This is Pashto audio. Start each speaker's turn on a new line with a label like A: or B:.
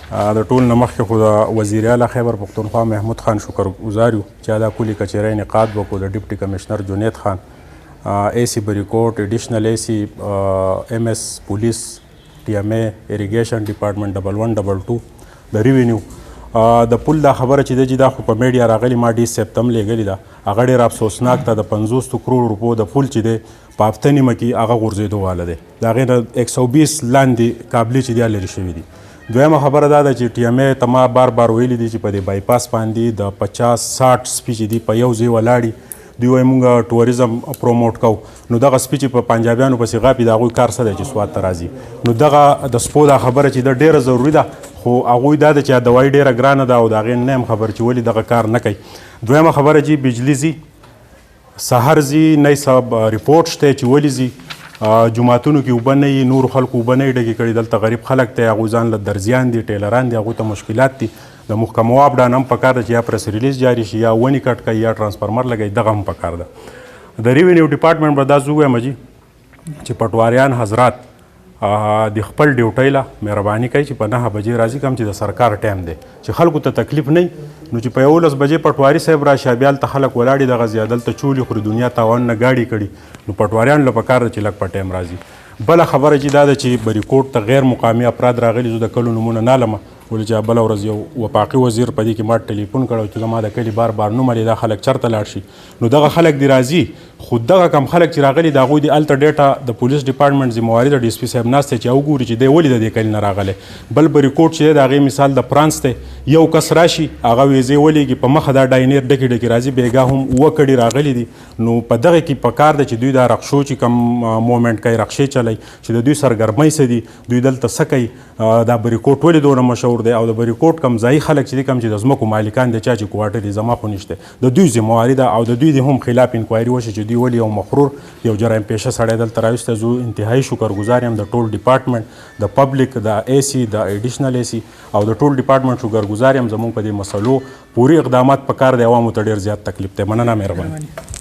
A: د ټول نه مخکې خو د وزیر اعلی خیبر پښتونخوا محمود خان شکرګزار یو چې دا کلي کچېرۍ انعقاد وکړو د ډیپټي کمشنر جنید خان اے سی بریکوټ ایډیشنل اے سی ایم ایس پولیس ټي ایم اے اریګیشن ډپارټمنټ 1122 د ریوینیو د پل دا خبره چې دی دا خو په میډیا راغلي ما ډي صاحب ته هم لیږلې ده هغه ډېر افسوسناک ده د 50 کروړ روپو د پل چې دی په هفته نیمه کې هغه غورځېدو واله دی د هغې نه 120 لاندې کابلې چې دی لرې شوي دي دویمه خبره دا ده چې ټي ایم اے ته ما بار بار ویلي دي چې په دې بایپاس باندې د 50-60 سپي چې دي په یو ځای ولاړي دوی وایي موږ ټوریزم پروموټ کوو نو دغه سپي چې په پنجابیانو پسې غاپي د هغوی کار څه دی چې سوات ته راځي نو دغه د سپو دا خبره چې ده ډېره ضروري ده خو هغوی دا ده چې دوايي ډېره ګرانه ده او د هغې نه یم خبر چې ولې دغه کار نه کوي دویمه خبره چې بجلي ځي سهار ځي نه صاحب ریپورټ شته چې ولې ځي جوماتونو کې اوبه نه وي نورو خلکو اوبه نه وي ډکې کړي دلته غریب خلک دی هغوی ځان له درزیان دي ټیلران دي هغوی ته مشکلات دي د محکمو اپډان هم پکار ده چې یا پریس ریلیز جاري شي یا ونې کټ کوي یا ټرانسفارمر لګوي دغه هم پکار ده د ریوینیو ډپارټمنټ به دا زه ووایم جي چې پټواریان حضرات د خپل ډیوټۍ له مهرباني کوي چې په 9 بجې راځي کوم چې د سرکار ټایم دی چې خلکو ته تکلیف نه نو چې په 11 بجې پټواري صاحب راشي بیا هلته خلک ولاړي دغه ځای دلته چولې خوري دنیا تاوان نه ګاډي کړي نو پټواریانو له پکار ده چې لږ په ټایم راځي بله خبره چې دا ده چې بریکوټ ته غیر مقامي افراد راغلي زه د کلو نومونه نه لمه ولې چې بله ورځ یو وفاقي وزیر په دې کې ما ټلیفون کړی چې زما د کلي بار بار نوم لري دا خلک چېرته لاړ شي نو دغه خلک دې راځي خو دغه کم خلک چې راغلي د هغوی د هلته ډیټا د پولیس ډپارټمنټ ذمواري د ډي اس پي صاحب ناست دی چې وګوري چې دی ولې د دې کلي نه راغلی بل بریکوټ چې دی د هغې مثال د فرانس دی یو کس راشي هغه ویزې ولېږي په مخه دا ډاینیر ډکې ډکې راځي بېګاه هم 7 کډې راغلي دي نو په دغه کې پکار ده چې دوی دا رقشو چې کم مومنټ کوي رقشې چلی چې د دوی سرګرمۍ څه دي دوی دلته څه کوي دا بریکوټ ولې دونه مشهور دی او د بریکوټ کم ځایي خلک چې دي کم چې د ځمکو مالکان دي چا چې کوارټر دي زما خو نشته د دوی ذمواري ده او د دوی د هم خلاف انکوایري وشي چې دوی ولې یو مغرور یو جرایم پیشه سړی دلته راوستی زه انتهایي شکرګزار یم د ټول ډپارټمنټ د پبلک د اے سی د ایډیشنل اے سی او د ټول ډپارټمنټ شکرګزار یم زموږ په دې مسلو پورې اقدامات پکار دی عوامو ته ډېر زیات تکلیف دی مننه مهرباني